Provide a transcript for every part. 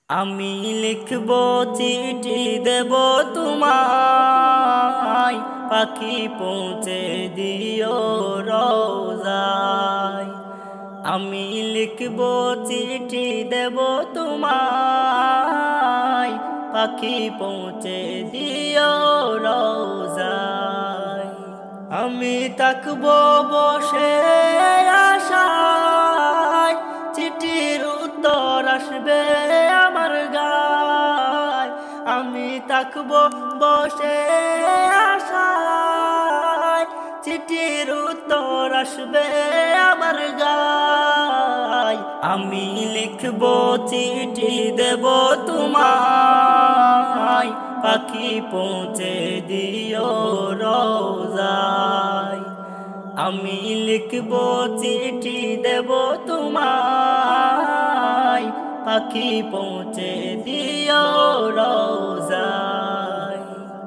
আমি লিখব চিঠি দেব তোমায়, পাখি পৌঁছে দিও রোজায়। আমি লিখব চিঠি দেব তোমায়, পাখি পৌঁছে দিও রোজায়। আমি থাকবো বসে আশায়, চিঠির উত্তর আসবে আমার গায়। আমি থাকবো বসে আশায়, চিঠির উত্তর আসবে আমার গায়। আমি লিখবো চিঠি দেব তোমায়, পাখি পৌঁছে দিও রোজায়। আমি লিখবো চিঠি দেব তোমায়, পাখি পৌঁছে দিও রোজায়।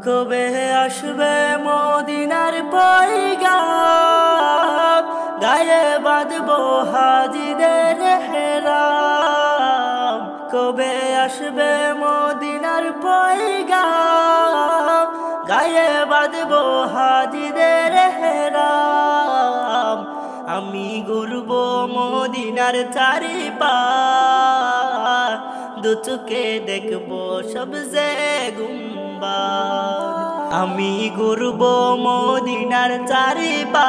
কবে আসবে মদিনার পয়গাম, গায়ে বাঁধবো হাজিদের হেরাম। কবে আসবে মদিনার পয়গাম, গায়ে বাঁধবো হাজিদের হেরাম। আমি ঘুরবো মদিনার চারিপাশ, দু চোখে দেখবো সবজে গুম্বাদ। আমি ঘুরবো মদিনার চারিপাশ,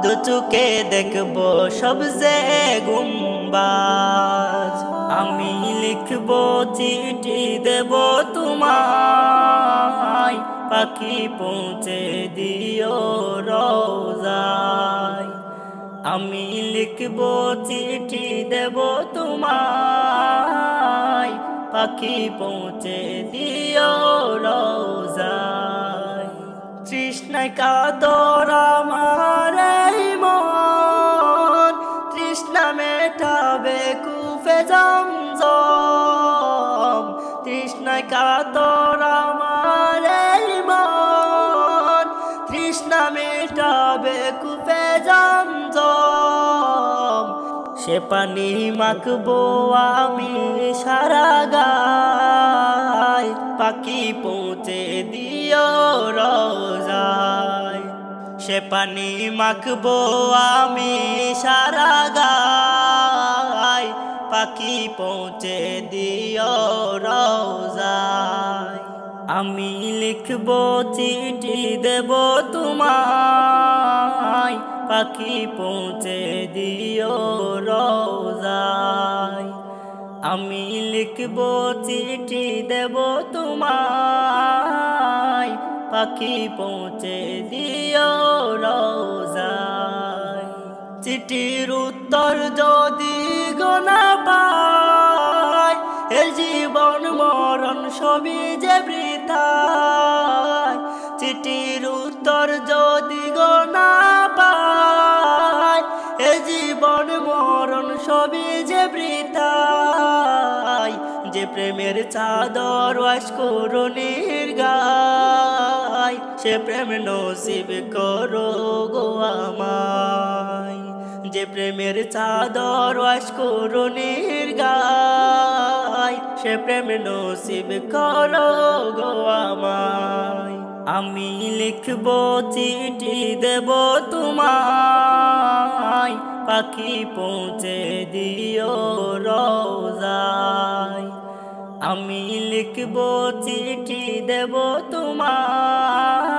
দু চোখে দেখবো সবজে গুম্বাদ। আমি লিখবো চিঠি দেব তোমায়, পাখি পৌঁছে দিও রোজায়। আমি লিখবো চিঠি দেব তোমায়, পাখি পৌঁছে দিও রোজায়। তৃষ্ণায় কাতর আমার এই মন, তৃষ্ণা মেটাবে কুফে জমজম। তৃষ্ণায় কাতর আমার এই মন, তৃষ্ণা মেটাবে কুফে জমজম। সে পানি মাখবো আমি সারা গায়, পাখি পৌঁছে দিও রোজায়। সে পানি মাখবো আমি সারা গায়, পাখি পৌঁছে দিও রোজায়। আমি লিখবো চিঠি দেব তোমায়, পাখি পৌঁছে দিও রোজায়। আমি লিখবো চিঠি দেব তোমায়, পাখি পৌঁছে দিও রোজায়। চিঠির উত্তর যদি গোনা পায়, এ জীবন মরণ সবই যে বৃথায়। চিঠির উত্তর যদি গোনা পায়, এ জীবন মরণ সবই যে বৃথায়। যে প্রেমের চাদর অস্করণীর গায়, সে প্রেম নসিব করো গো আমায়। যে প্রেমের চাদর অস্করণীর গায়, সে প্রেম নসিব করো গো আমায়। আমি লিখবো চিঠি দেব তোমায়, পাখি পৌঁছে দিও রোজায়। আমি লিখবো চিঠি দেব তোমায়,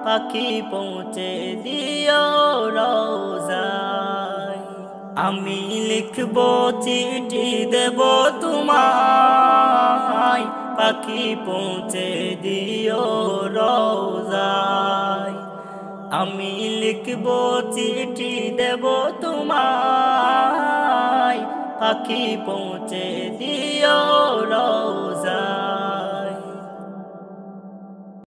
পাখি পৌঁছে দিও রোজায়। আমি লিখবো চিঠি দেব তোমায়, পাখি পৌঁছে দিও রোজায়। আমি লিখবো চিঠি দেব তোমায়, পাখি পৌঁছে দিও রোজায়।